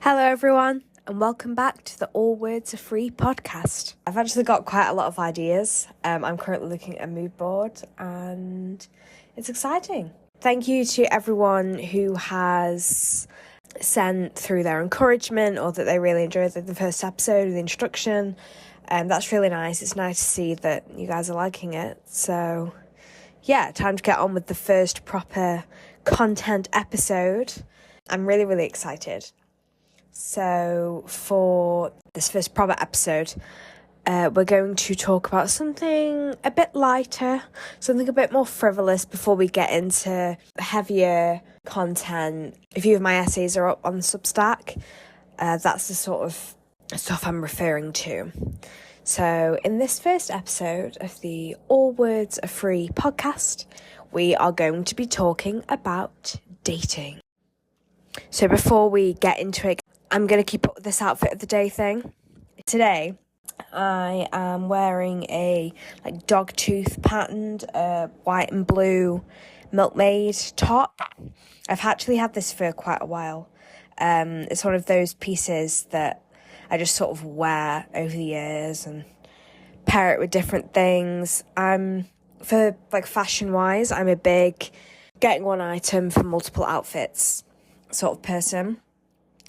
Hello everyone and welcome back to the All Words Are Free podcast. I've actually got quite a lot of ideas. I'm currently looking at a mood board and it's exciting. Thank you to everyone who has sent through their encouragement or that they really enjoyed the first episode, the introduction. That's really nice. It's nice to see that you guys are liking it. So yeah, time to get on with the first proper content episode. I'm really, really excited. So for this first proper episode, we're going to talk about something a bit lighter, something a bit more frivolous before we get into heavier content. A few of my essays are up on Substack. That's the sort of stuff I'm referring to. So in this first episode of the All Words Are Free podcast, we are going to be talking about dating. So before we get into it, I'm going to keep up with this outfit of the day thing. Today, I am wearing a dogtooth patterned white and blue milkmaid top. I've actually had this for quite a while. It's one of those pieces that I just sort of wear over the years and pair it with different things. For fashion-wise, I'm a big getting one item for multiple outfits sort of person.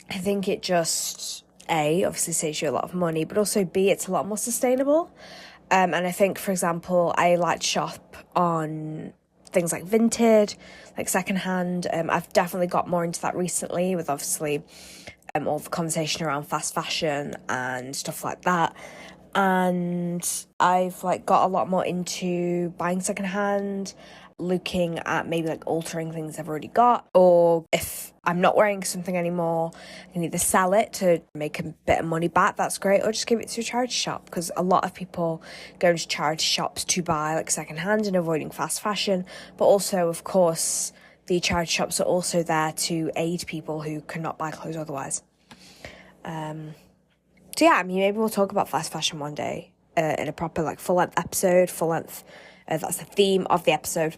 I think it just, A, obviously saves you a lot of money, but also B, it's a lot more sustainable. And I think, for example, I like to shop on things like Vinted, like secondhand. I've definitely got more into that recently with obviously all the conversation around fast fashion and stuff like that. And I've got a lot more into buying secondhand, looking at maybe altering things I've already got, or if I'm not wearing something anymore, I can either sell it to make a bit of money back, that's great, or just give it to a charity shop, because a lot of people go into charity shops to buy secondhand and avoiding fast fashion, but also, of course, the charity shops are also there to aid people who cannot buy clothes otherwise. So yeah, maybe we'll talk about fast fashion one day in a proper full-length episode, that's the theme of the episode.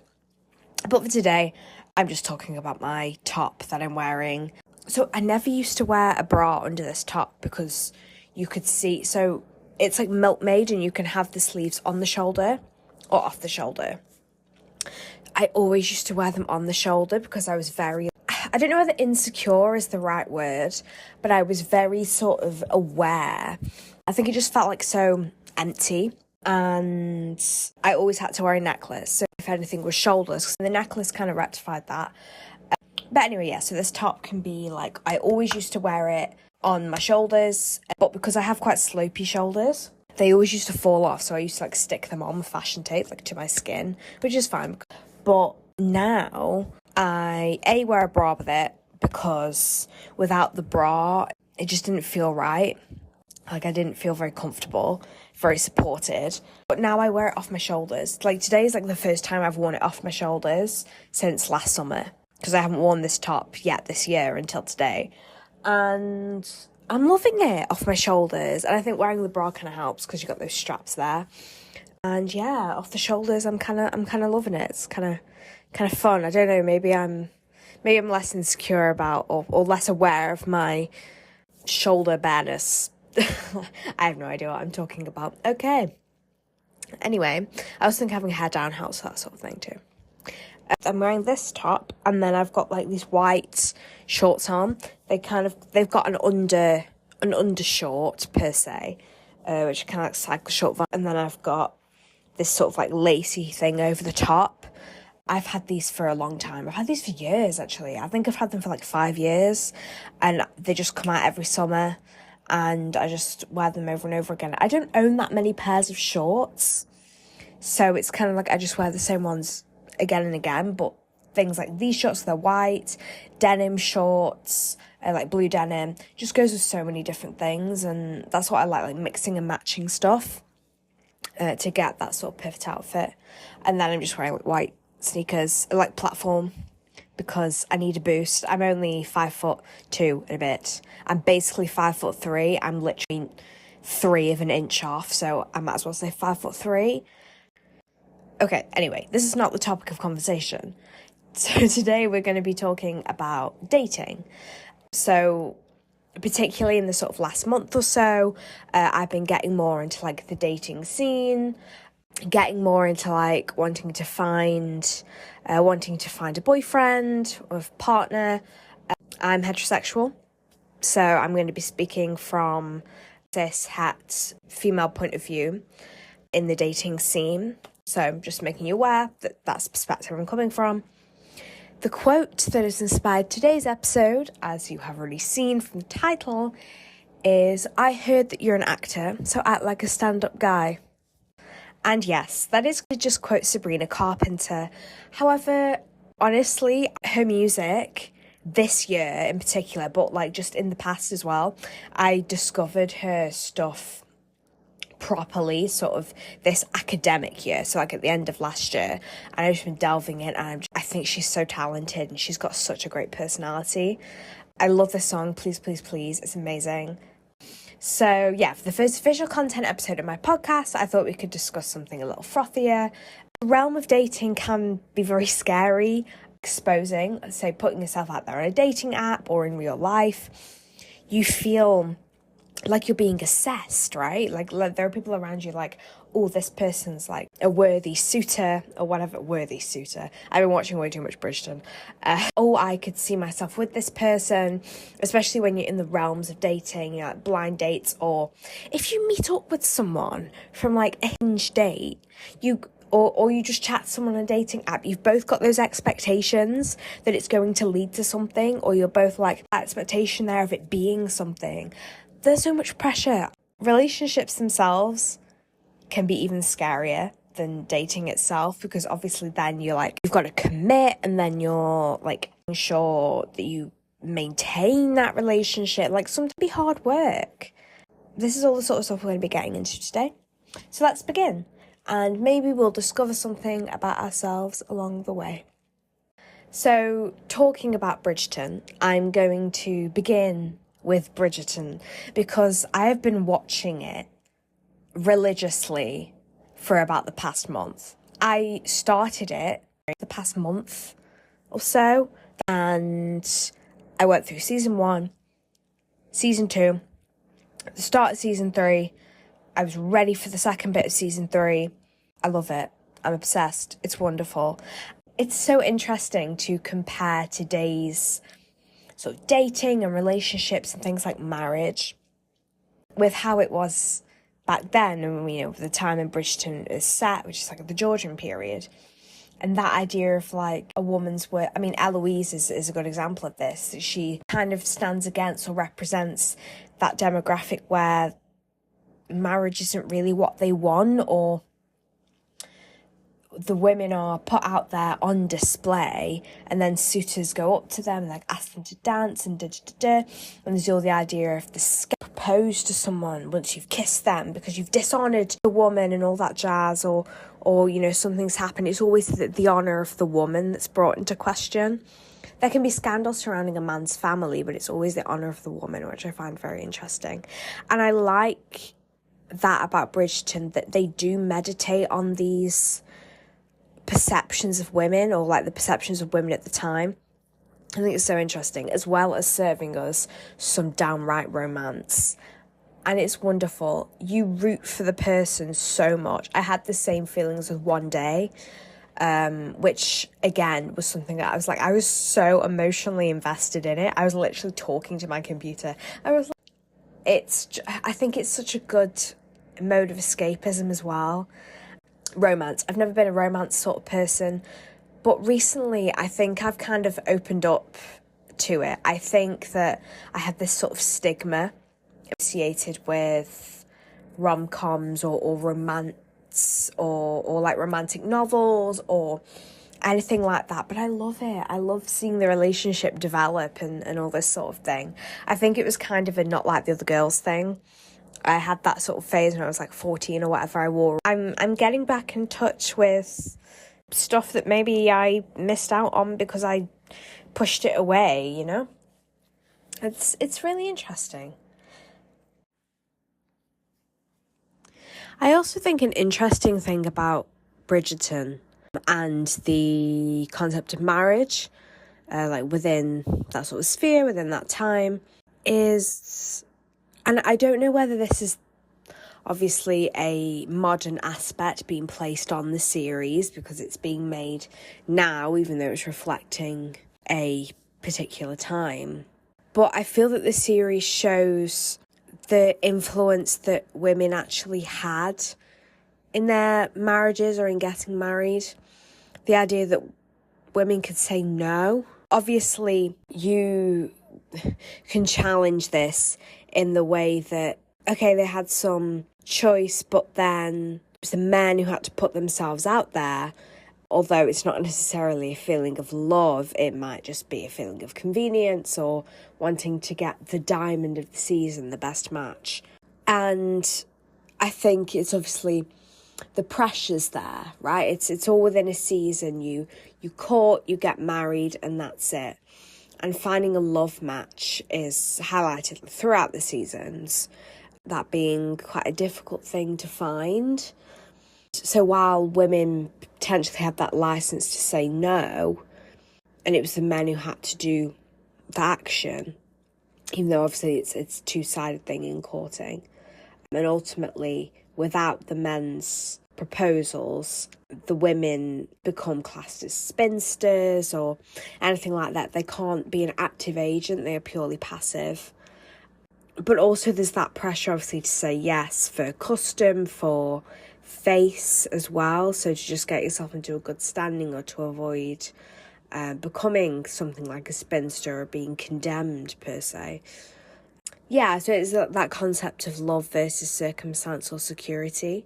But for today, I'm just talking about my top that I'm wearing. So I never used to wear a bra under this top because you could see, so it's milkmaid and you can have the sleeves on the shoulder or off the shoulder. I always used to wear them on the shoulder because I was I don't know whether insecure is the right word, but I was very sort of aware. I think it just felt so empty. And I always had to wear a necklace, so if anything was shoulders, because the necklace kind of rectified that. But anyway, yeah, so this top can be I always used to wear it on my shoulders, but because I have quite slopey shoulders, they always used to fall off, so I used to stick them on with fashion tape to my skin, which is fine. But now I wear a bra with it, because without the bra it just didn't feel right. I didn't feel very comfortable, very supported. But now I wear it off my shoulders. Today is the first time I've worn it off my shoulders since last summer, because I haven't worn this top yet this year until today. And I'm loving it off my shoulders. And I think wearing the bra kind of helps because you've got those straps there. And yeah, off the shoulders, I'm kind of loving it. It's kind of fun. I don't know, maybe I'm less insecure about or less aware of my shoulder bareness. I have no idea what I'm talking about. Okay. Anyway, I was thinking having hair down helps, that sort of thing too. I'm wearing this top, and then I've got these white shorts on. They've got an undershort per se, which kind of cycle short, and then I've got this sort of lacy thing over the top. I've had these for a long time. I've had these for years, actually. I think I've had them for 5 years, and they just come out every summer. And I just wear them over and over again. I don't own that many pairs of shorts, so it's kind of I just wear the same ones again and again. But things like these shorts, they're white, denim shorts, blue denim, just goes with so many different things, and that's what I like mixing and matching stuff to get that sort of perfect outfit. And then I'm just wearing white sneakers, platform, because I need a boost. I'm only 5'2" and a bit. I'm basically 5'3". I'm literally 3 of an inch off, so I might as well say 5'3". Okay, anyway, this is not the topic of conversation. So today we're going to be talking about dating. So particularly in the sort of last month or so, I've been getting more into like the dating scene, getting more into like wanting to find a boyfriend or a partner. I'm heterosexual, so I'm going to be speaking from this het female point of view in the dating scene. So I'm just making you aware that that's the perspective I'm coming from. The quote that has inspired today's episode, as you have already seen from the title, is, "I heard that you're an actor, so act like a stand-up guy." And yes, that is just quote Sabrina Carpenter. However, honestly, her music this year in particular, but like just in the past as well, I discovered her stuff properly sort of this academic year, so like at the end of last year, and I've just been delving in, and I think she's so talented and she's got such a great personality. I love this song, Please Please Please, it's amazing. So yeah, for the first official content episode of my podcast, I thought we could discuss something a little frothier. The realm of dating can be very scary, exposing, say putting yourself out there on a dating app or in real life. You feel like you're being assessed, right? Like there are people around you like, oh, this person's like a worthy suitor or whatever, worthy suitor. I've been watching way too much Bridgerton. Oh, I could see myself with this person, especially when you're in the realms of dating, you know, like blind dates, or if you meet up with someone from like a Hinge date, or you just chat to someone on a dating app, you've both got those expectations that it's going to lead to something, or you're both like that expectation there of it being something. There's so much pressure. Relationships themselves can be even scarier than dating itself, because obviously then you're like, you've got to commit, and then you're like sure that you maintain that relationship. Like, sometimes be hard work. This is all the sort of stuff we're going to be getting into today. So let's begin, and maybe we'll discover something about ourselves along the way. So, talking about Bridgerton, I'm going to begin with Bridgerton because I have been watching it religiously for about the past month. I started it the past month or so, and I went through season 1, season 2, the start of season 3. I was ready for the second bit of season 3. I love it. I'm obsessed. It's wonderful. It's so interesting to compare today's sort of dating and relationships and things like marriage with how it was back then, and you know, the time in Bridgerton is set, which is like the Georgian period, and that idea of like a woman's worth. I mean, Eloise is a good example of this. She kind of stands against or represents that demographic where marriage isn't really what they want, or the women are put out there on display, and then suitors go up to them and like ask them to dance and and there's all the idea of the propose to someone once you've kissed them because you've dishonoured the woman and all that jazz, or you know, something's happened. It's always the honour of the woman that's brought into question. There can be scandals surrounding a man's family, but it's always the honour of the woman, which I find very interesting. And I like that about Bridgerton, that they do meditate on these perceptions of women, or like the perceptions of women at the time. I think it's so interesting, as well as serving us some downright romance. And it's wonderful. You root for the person so much. I had the same feelings with One Day, which again was something that I was so emotionally invested in it. I was literally talking to my computer. I think it's such a good mode of escapism as well. Romance. I've never been a romance sort of person, but recently I think I've kind of opened up to it. I think that I had this sort of stigma associated with rom-coms or romance or like romantic novels or anything like that, but I love it. I love seeing the relationship develop and all this sort of thing. I think it was kind of a not like the other girls thing. I had that sort of phase when I was like 14 or whatever I wore. I'm getting back in touch with stuff that maybe I missed out on because I pushed it away, you know? It's really interesting. I also think an interesting thing about Bridgerton and the concept of marriage, like within that sort of sphere, within that time, is, and I don't know whether this is obviously a modern aspect being placed on the series because it's being made now, even though it's reflecting a particular time. But I feel that the series shows the influence that women actually had in their marriages or in getting married. The idea that women could say no. Obviously, you can challenge this in the way that, okay, they had some choice, but then it was the men who had to put themselves out there. Although it's not necessarily a feeling of love, it might just be a feeling of convenience or wanting to get the diamond of the season, the best match. And I think it's obviously the pressure's there, right? It's all within a season. You court, you get married, and that's it. And finding a love match is highlighted throughout the seasons, that being quite a difficult thing to find. So while women potentially had that license to say no, and it was the men who had to do the action, even though obviously it's a two-sided thing in courting, and ultimately without the men's proposals, the women become classed as spinsters or anything like that. They can't be an active agent, they are purely passive. But also there's that pressure obviously to say yes for custom, for face as well, so to just get yourself into a good standing or to avoid becoming something like a spinster or being condemned per se. Yeah, so it's that concept of love versus circumstance or security.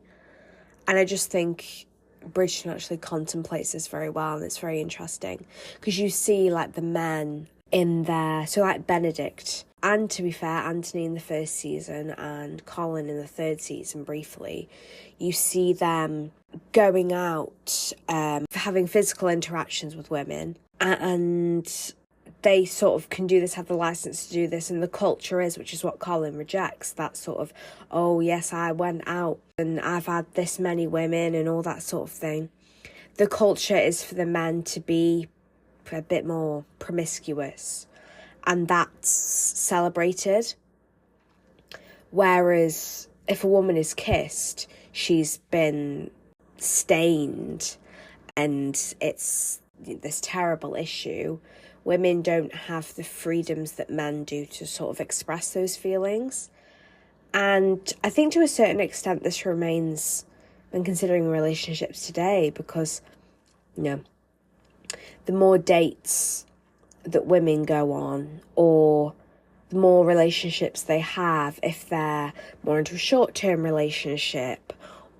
And I just think Bridgerton actually contemplates this very well, and it's very interesting because you see like the men in there, so like Benedict, and to be fair, Anthony in the first season and Colin in the third season briefly, you see them going out, having physical interactions with women, and they sort of can do this, have the license to do this, and the culture is, which is what Colin rejects, that sort of, oh yes, I went out and I've had this many women and all that sort of thing. The culture is for the men to be a bit more promiscuous, and that's celebrated. Whereas if a woman is kissed, she's been stained and it's this terrible issue. Women don't have the freedoms that men do to sort of express those feelings. And I think to a certain extent this remains when considering relationships today, because, you know, the more dates that women go on, or the more relationships they have, if they're more into a short-term relationship,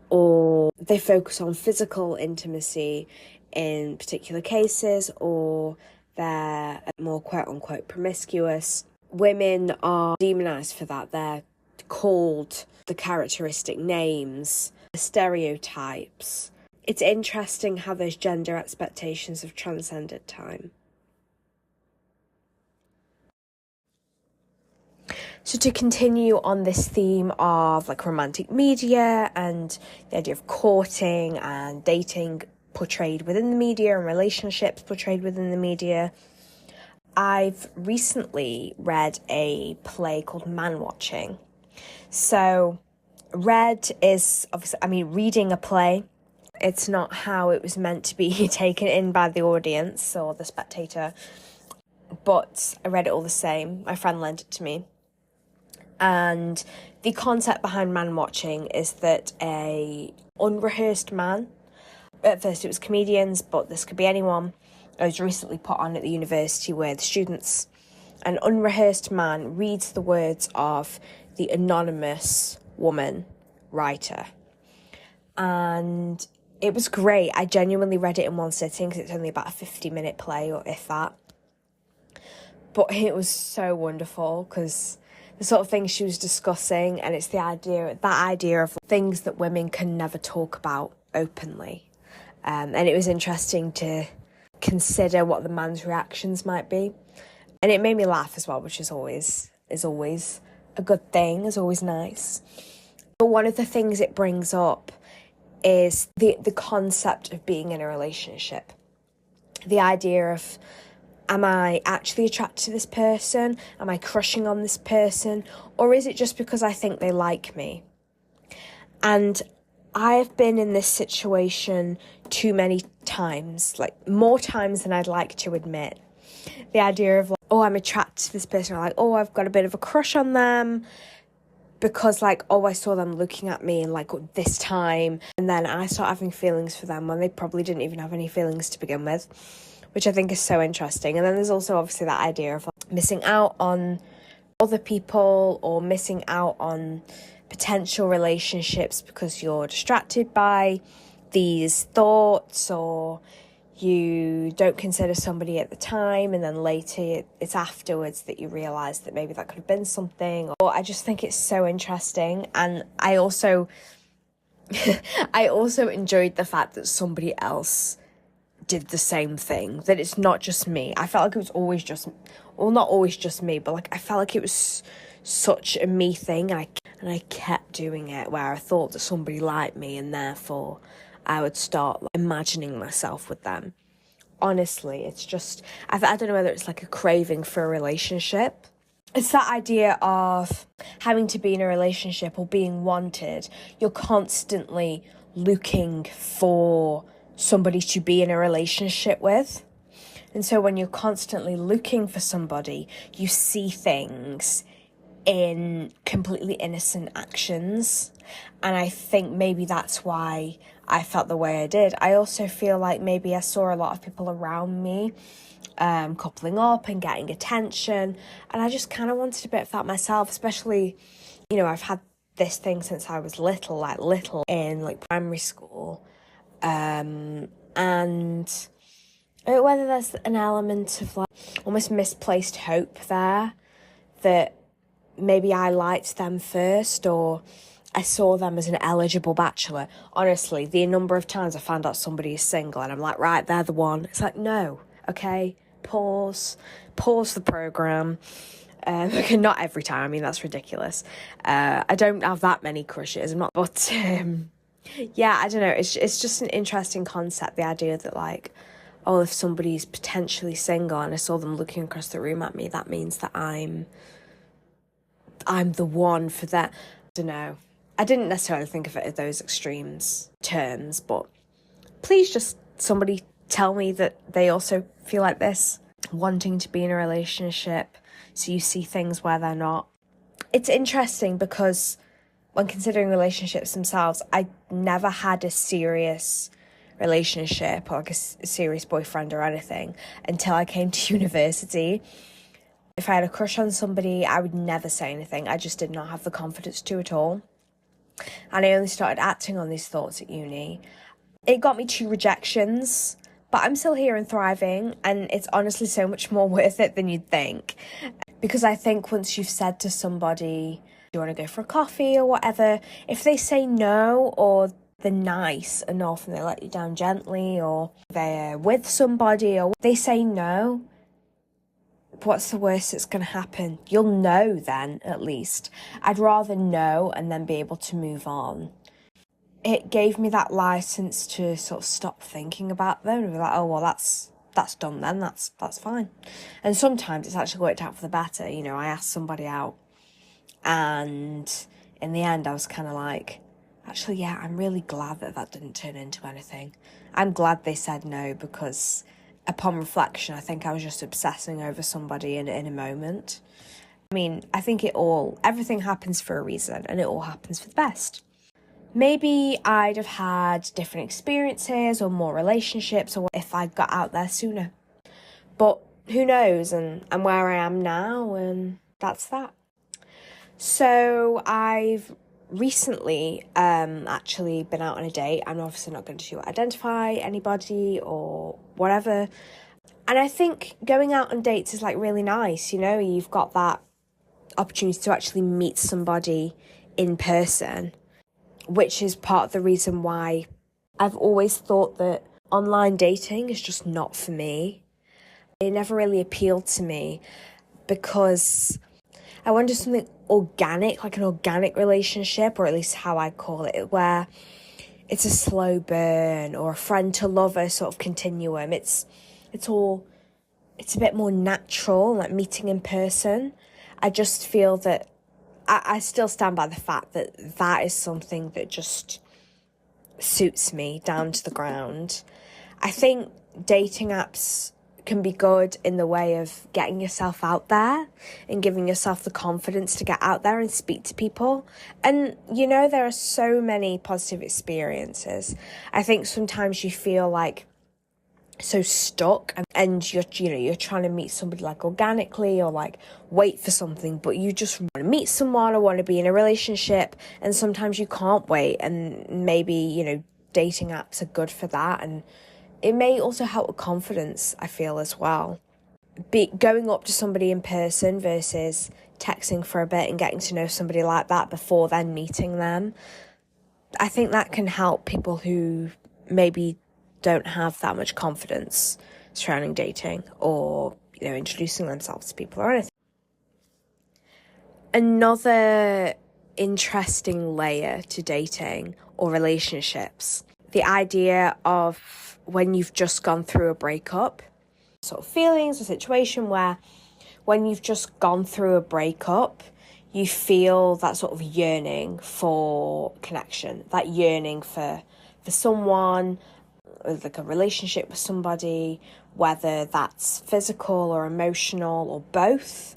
or they focus on physical intimacy in particular cases, or they're more quote-unquote promiscuous, women are demonised for that. They're called the characteristic names, the stereotypes. It's interesting how those gender expectations have transcended time. So to continue on this theme of like romantic media and the idea of courting and dating portrayed within the media and relationships portrayed within the media, I've recently read a play called Man Watching. So read is obviously, reading a play, it's not how it was meant to be taken in by the audience or the spectator, but I read it all the same. My friend lent it to me. And the concept behind Man Watching is that a unrehearsed man, at first it was comedians, but this could be anyone, it was recently put on at the university with students. An unrehearsed man reads the words of the anonymous woman writer. And it was great. I genuinely read it in one sitting because it's only about a 50-minute play, or if that. But it was so wonderful because the sort of things she was discussing, and it's that idea of things that women can never talk about openly. And it was interesting to consider what the man's reactions might be. And it made me laugh as well, which is always a good thing, is always nice. But one of the things it brings up is the concept of being in a relationship. The idea of am I actually attracted to this person? Am I crushing on this person? Or is it just because I think they like me? And I have been in this situation too many times, like more times than I'd like to admit. The idea of like, oh, I'm attracted to this person, or like, oh, I've got a bit of a crush on them because like, oh, I saw them looking at me in like this time, and then I start having feelings for them when they probably didn't even have any feelings to begin with, which I think is so interesting. And then there's also obviously that idea of like, missing out on other people or missing out on potential relationships because you're distracted by these thoughts, or you don't consider somebody at the time and then later it's afterwards that you realise that maybe that could have been something. Or I just think it's so interesting. And I also enjoyed the fact that somebody else did the same thing, that it's not just me. I felt like it was always just, well, not always just me, but like I felt like it was such a me thing, and I kept doing it where I thought that somebody liked me and therefore I would start like, imagining myself with them. Honestly, it's just, I don't know whether it's like a craving for a relationship. It's that idea of having to be in a relationship or being wanted. You're constantly looking for somebody to be in a relationship with. And so when you're constantly looking for somebody, you see things in completely innocent actions. And I think maybe that's why I felt the way I did. I also feel like maybe I saw a lot of people around me coupling up and getting attention, and I just kind of wanted a bit of that myself, especially, you know, I've had this thing since I was little in like primary school, and whether there's an element of like almost misplaced hope there, that maybe I liked them first, or I saw them as an eligible bachelor. Honestly, the number of times I found out somebody is single and I'm like, right, they're the one. It's like, no, okay, pause the program. Okay, not every time, I mean, that's ridiculous. I don't have that many crushes, I'm not, but yeah, I don't know, it's just an interesting concept, the idea that like, oh, if somebody's potentially single and I saw them looking across the room at me, that means that I'm the one for that. I don't know. I didn't necessarily think of it as those extremes terms, but please just somebody tell me that they also feel like this, wanting to be in a relationship, so you see things where they're not. It's interesting because when considering relationships themselves, I never had a serious relationship or like a serious boyfriend or anything until I came to university. If I had a crush on somebody, I would never say anything. I just did not have the confidence to at all. And I only started acting on these thoughts at uni. It got me 2 rejections, but I'm still here and thriving, and it's honestly so much more worth it than you'd think. Because I think once you've said to somebody, do you want to go for a coffee or whatever, if they say no, or they're nice enough and they let you down gently, or they're with somebody, or they say no, what's the worst that's going to happen? You'll know then, at least. I'd rather know and then be able to move on. It gave me that license to sort of stop thinking about them and be like, oh, well, that's done then, that's fine. And sometimes it's actually worked out for the better. You know, I asked somebody out and in the end I was kind of like, actually, yeah, I'm really glad that didn't turn into anything. I'm glad they said no, because upon reflection, I think I was just obsessing over somebody in a moment. I mean, I think everything happens for a reason, and it all happens for the best. Maybe I'd have had different experiences or more relationships, or if I'd got out there sooner. But who knows, and I'm where I am now, and that's that. So I've recently actually been out on a date. I'm obviously not going to identify anybody or whatever. And I think going out on dates is like really nice, you know, you've got that opportunity to actually meet somebody in person, which is part of the reason why I've always thought that online dating is just not for me. It never really appealed to me because I wanted something organic, like an organic relationship, or at least how I call it, where it's a slow burn or a friend to lover sort of continuum. It's all it's a bit more natural, like meeting in person. I just feel that I still stand by the fact that that is something that just suits me down to the ground. I think dating apps can be good in the way of getting yourself out there and giving yourself the confidence to get out there and speak to people. And, there are so many positive experiences. I think sometimes you feel like so stuck and you're trying to meet somebody like organically or like wait for something, but you just want to meet someone or want to be in a relationship, and sometimes you can't wait, and maybe dating apps are good for that, and it may also help with confidence, I feel, as well. Going up to somebody in person versus texting for a bit and getting to know somebody like that before then meeting them, I think that can help people who maybe don't have that much confidence surrounding dating or, introducing themselves to people or anything. Another interesting layer to dating or relationships, the idea of when you've just gone through a breakup, sort of feelings or situation where when you've just gone through a breakup, you feel that sort of yearning for connection, that yearning for someone, like a relationship with somebody, whether that's physical or emotional or both.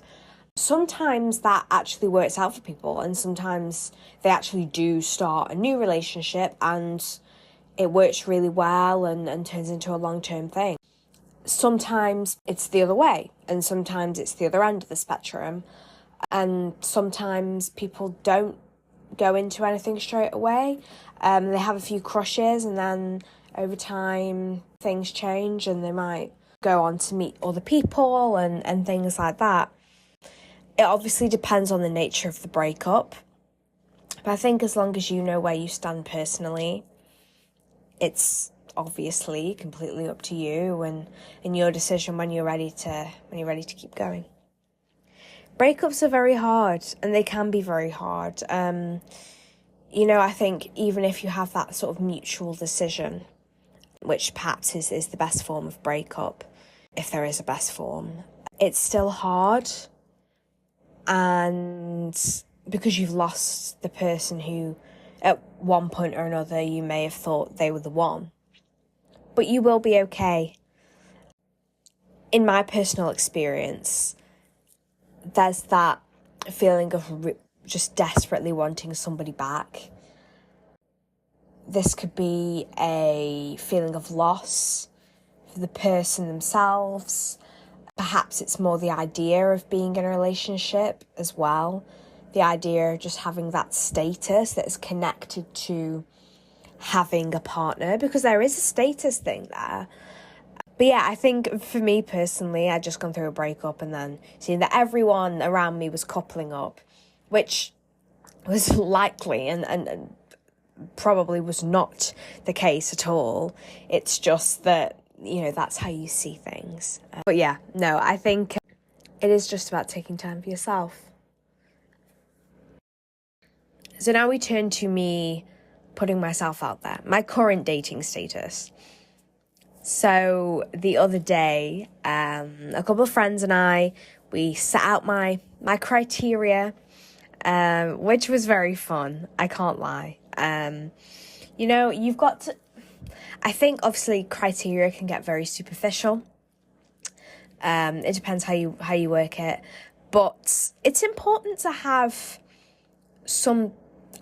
Sometimes that actually works out for people, and sometimes they actually do start a new relationship and it works really well and turns into a long-term thing. Sometimes it's the other way, and sometimes it's the other end of the spectrum, and sometimes people don't go into anything straight away. They have a few crushes, and then over time things change and they might go on to meet other people and things like that. It obviously depends on the nature of the breakup, but I think as long as you know where you stand personally, it's obviously completely up to you and your decision when you're ready to keep going. Breakups are very hard, and they can be very hard. I think even if you have that sort of mutual decision, which perhaps is the best form of breakup, if there is a best form, it's still hard. And because you've lost the person who at one point or another you may have thought they were the one, but you will be okay. In my personal experience, there's that feeling of just desperately wanting somebody back. This could be a feeling of loss for the person themselves. Perhaps it's more the idea of being in a relationship as well. The idea of just having that status that is connected to having a partner, because there is a status thing there. But yeah, I think for me personally, I'd just gone through a breakup and then seeing that everyone around me was coupling up, which was likely and probably was not the case at all. It's just that, that's how you see things. But yeah, no, I think it is just about taking time for yourself. So now we turn to me putting myself out there, my current dating status. So the other day, a couple of friends and I, we set out my criteria, which was very fun. I can't lie. You've got to, I think obviously criteria can get very superficial. It depends how you work it, but it's important to have some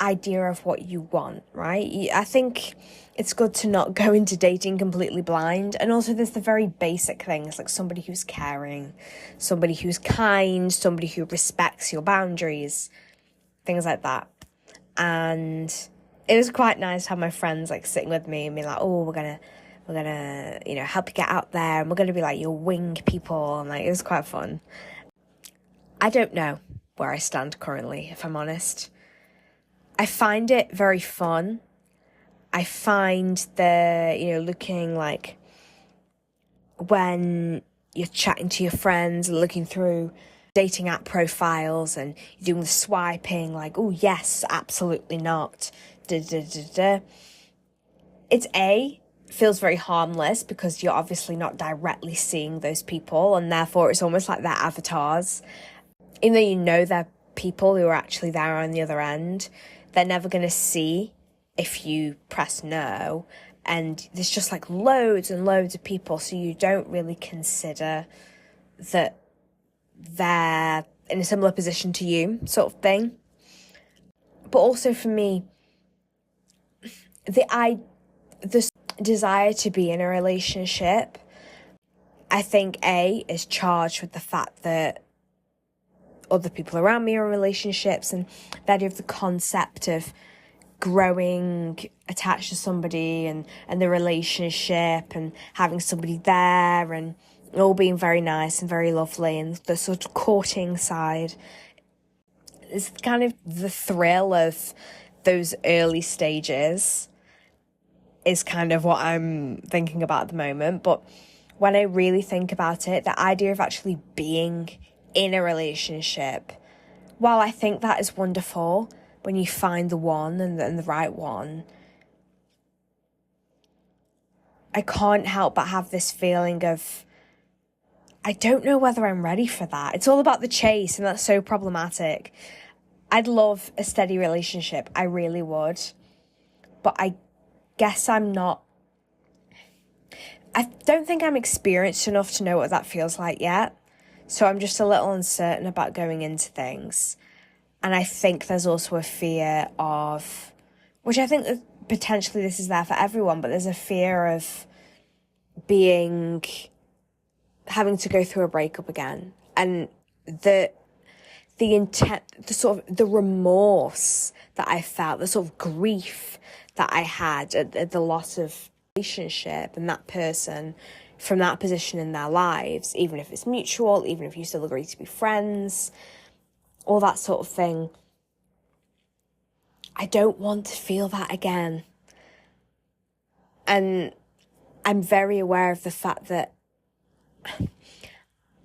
idea of what you want, right? I think it's good to not go into dating completely blind. And also there's the very basic things like somebody who's caring, somebody who's kind, somebody who respects your boundaries, things like that. And it was quite nice to have my friends like sitting with me and be like, oh, we're gonna help you get out there, and we're gonna be like your wing people, and like it was quite fun. I don't know where I stand currently, if I'm honest. I find it very fun. I find the, looking like when you're chatting to your friends, looking through dating app profiles and you're doing the swiping, like, oh, yes, absolutely not. It's feels very harmless because you're obviously not directly seeing those people, and therefore it's almost like they're avatars. Even though you know they're people who are actually there on the other end, they're never going to see if you press no. And there's just like loads and loads of people, so you don't really consider that they're in a similar position to you, sort of thing. But also for me, the desire to be in a relationship, I think is charged with the fact that other people around me are in relationships, and the idea of the concept of growing attached to somebody and the relationship and having somebody there and all being very nice and very lovely, and the sort of courting side is kind of the thrill of those early stages is kind of what I'm thinking about at the moment. But when I really think about it, the idea of actually being in a relationship, while I think that is wonderful when you find the one and the right one, I can't help but have this feeling of, I don't know whether I'm ready for that. It's all about the chase, and that's so problematic. I'd love a steady relationship. I really would. But I guess I don't think I'm experienced enough to know what that feels like yet. So I'm just a little uncertain about going into things. And I think there's also a fear of, which I think that potentially this is there for everyone, but there's a fear of having to go through a breakup again. And the intent, the remorse that I felt, the sort of grief that I had at the loss of relationship and that person from that position in their lives, even if it's mutual, even if you still agree to be friends, all that sort of thing. I don't want to feel that again. And I'm very aware of the fact that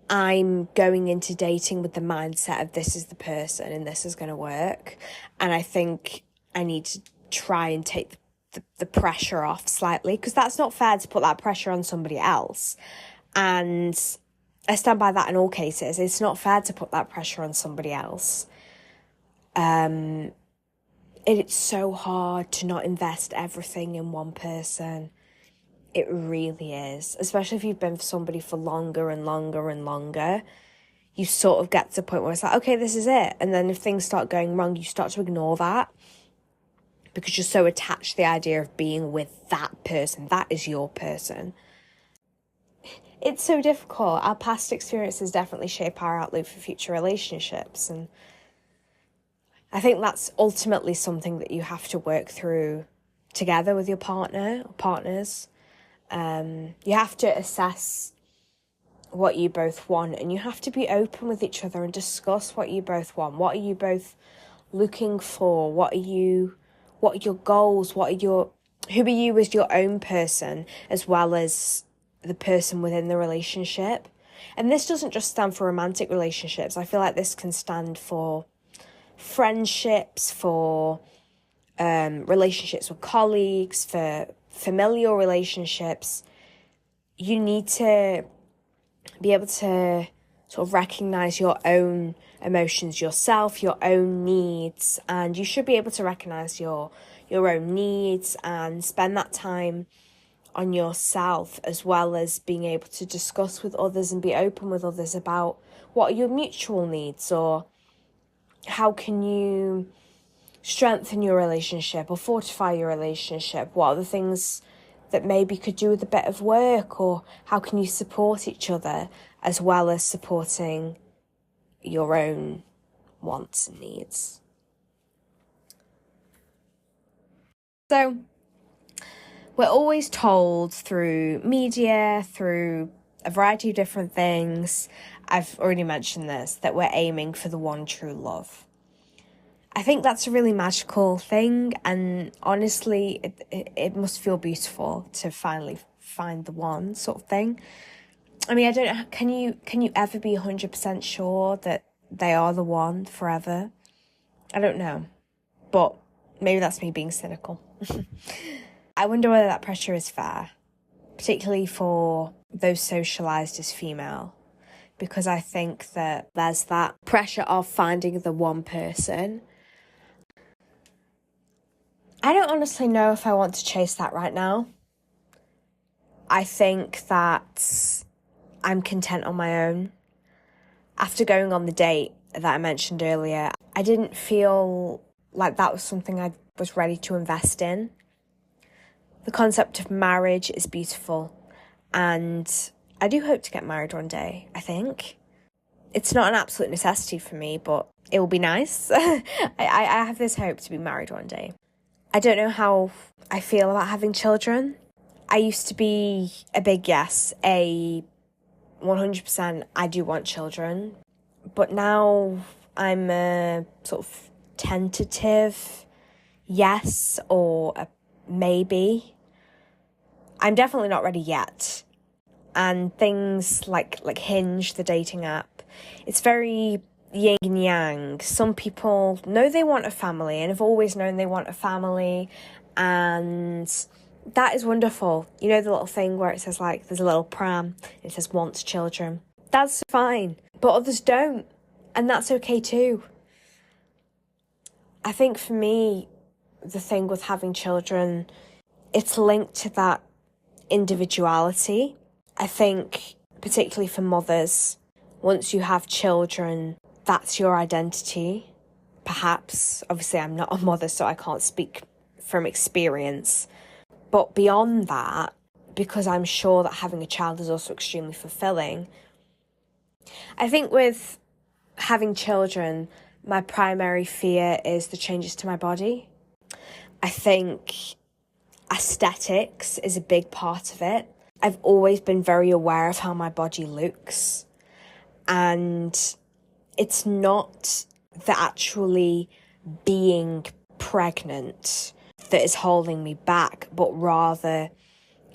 I'm going into dating with the mindset of this is the person and this is going to work. And I think I need to try and take the pressure off slightly, because that's not fair to put that pressure on somebody else. And I stand by that in all cases. It's not fair to put that pressure on somebody else. It's so hard to not invest everything in one person. It really is. Especially if you've been with somebody for longer and longer and longer. You sort of get to the point where it's like, okay, this is it. And then if things start going wrong, you start to ignore that, because you're so attached to the idea of being with that person. That is your person. It's so difficult. Our past experiences definitely shape our outlook for future relationships. And I think that's ultimately something that you have to work through together with your partner or partners. You have to assess what you both want, and you have to be open with each other and discuss what you both want. What are you both looking for? What are your goals? who are you as your own person, as well as the person within the relationship? And this doesn't just stand for romantic relationships. I feel like this can stand for friendships, for relationships with colleagues, for familial relationships. You need to be able to sort of recognize your own emotions yourself, your own needs, and you should be able to recognize your own needs and spend that time on yourself, as well as being able to discuss with others and be open with others about what are your mutual needs, or how can you strengthen your relationship or fortify your relationship. What are the things that maybe could do with a bit of work, or how can you support each other as well as supporting your own wants and needs. So we're always told through media, through a variety of different things, I've already mentioned this, that we're aiming for the one true love. I think that's a really magical thing, and honestly, it must feel beautiful to finally find the one, sort of thing. I mean, I don't know, can you ever be 100% sure that they are the one forever? I don't know, but maybe that's me being cynical. I wonder whether that pressure is fair. particularly for those socialised as female, because I think that there's that pressure of finding the one person. I don't honestly know if I want to chase that right now. I think that I'm content on my own. After going on the date that I mentioned earlier, I didn't feel like that was something I was ready to invest in. The concept of marriage is beautiful, and I do hope to get married one day, I think. It's not an absolute necessity for me, but it will be nice. I have this hope to be married one day. I don't know how I feel about having children. I used to be a big yes, 100% I do want children. But now I'm a sort of tentative yes or a maybe. I'm definitely not ready yet. And things like Hinge, the dating app, it's very yin and yang. Some people know they want a family and have always known they want a family, and that is wonderful. You know the little thing where it says like there's a little pram, it says wants children. That's fine, but others don't, and that's okay too. I think for me, the thing with having children, it's linked to that individuality. I think particularly for mothers, once you have children, that's your identity, perhaps. Obviously, I'm not a mother, so I can't speak from experience. But beyond that, because I'm sure that having a child is also extremely fulfilling, I think with having children, my primary fear is the changes to my body. I think aesthetics is a big part of it. I've always been very aware of how my body looks, and it's not the actually being pregnant that is holding me back, but rather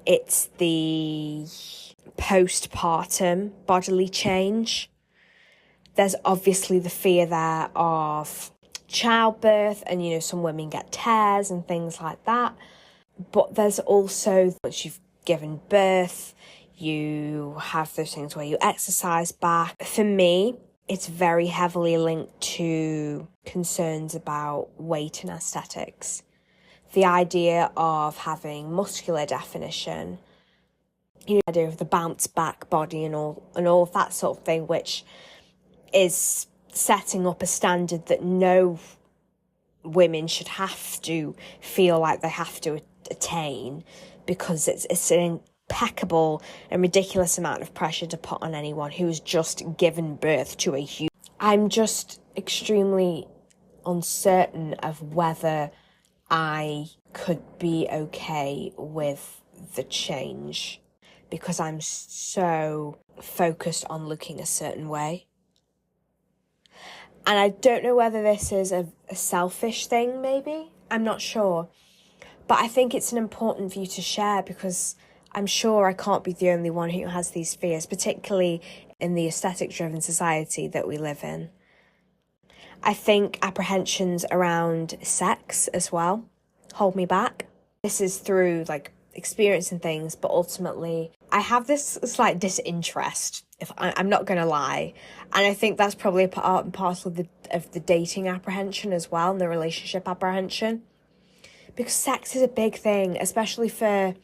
it's the postpartum bodily change. There's obviously the fear there of childbirth, and, you know, some women get tears and things like that. But there's also, once you've given birth, you have those things where you exercise back. For me, it's very heavily linked to concerns about weight and aesthetics. The idea of having muscular definition, you know, the idea of the bounce back body and all of that sort of thing, which is setting up a standard that no women should have to feel like they have to attain, because it's an impeccable and ridiculous amount of pressure to put on anyone who has just given birth to a human. I'm just extremely uncertain of whether I could be okay with the change, because I'm so focused on looking a certain way. And I don't know whether this is a selfish thing, maybe. I'm not sure. But I think it's an important view to share, because I'm sure I can't be the only one who has these fears, particularly in the aesthetic-driven society that we live in. I think apprehensions around sex as well hold me back. This is through experience and things, but ultimately I have this slight disinterest, if I'm not going to lie. And I think that's probably a part and parcel of the dating apprehension as well, and the relationship apprehension. Because sex is a big thing, especially for,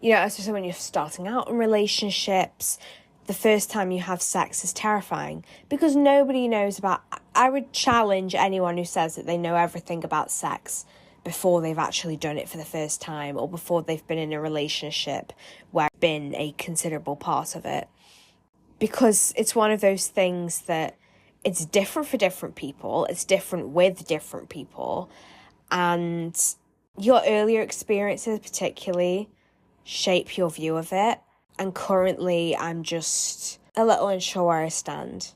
especially when you're starting out in relationships. The first time you have sex is terrifying, because nobody knows about... I would challenge anyone who says that they know everything about sex before they've actually done it for the first time, or before they've been in a relationship where it's been a considerable part of it. Because it's one of those things that it's different for different people, it's different with different people, and your earlier experiences particularly shape your view of it. And currently I'm just a little unsure where I stand.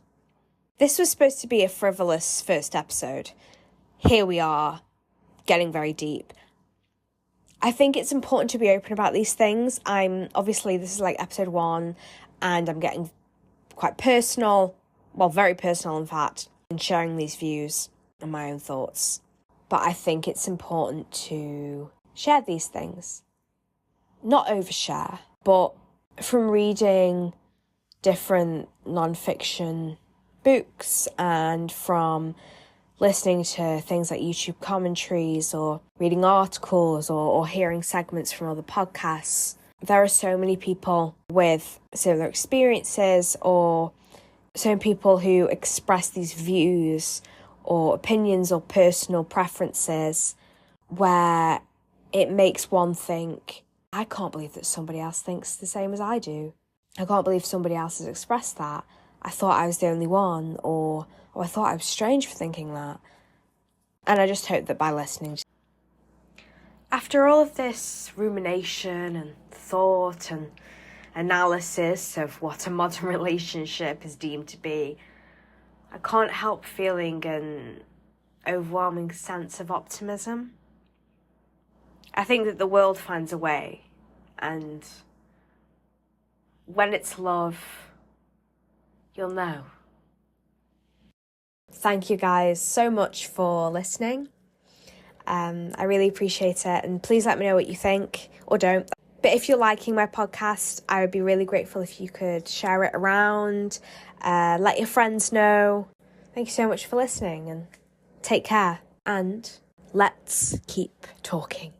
This was supposed to be a frivolous first episode. Here we are, getting very deep. I think it's important to be open about these things. Obviously this is episode 1, and I'm getting quite personal, very personal in fact, in sharing these views and my own thoughts. But I think it's important to share these things. Not overshare, But from reading different non-fiction books and from listening to things like YouTube commentaries or reading articles or hearing segments from other podcasts, there are so many people with similar experiences or so many people who express these views or opinions or personal preferences where it makes one think, I can't believe that somebody else thinks the same as I do. I can't believe somebody else has expressed that. I thought I was the only one, or I thought I was strange for thinking that. And I just hope that by listening, after all of this rumination and thought and analysis of what a modern relationship is deemed to be, I can't help feeling an overwhelming sense of optimism. I think that the world finds a way, and when it's love, you'll know. Thank you guys so much for listening. I really appreciate it, and please let me know what you think, or don't. But if you're liking my podcast, I would be really grateful if you could share it around, let your friends know. Thank you so much for listening, and take care, and let's keep talking.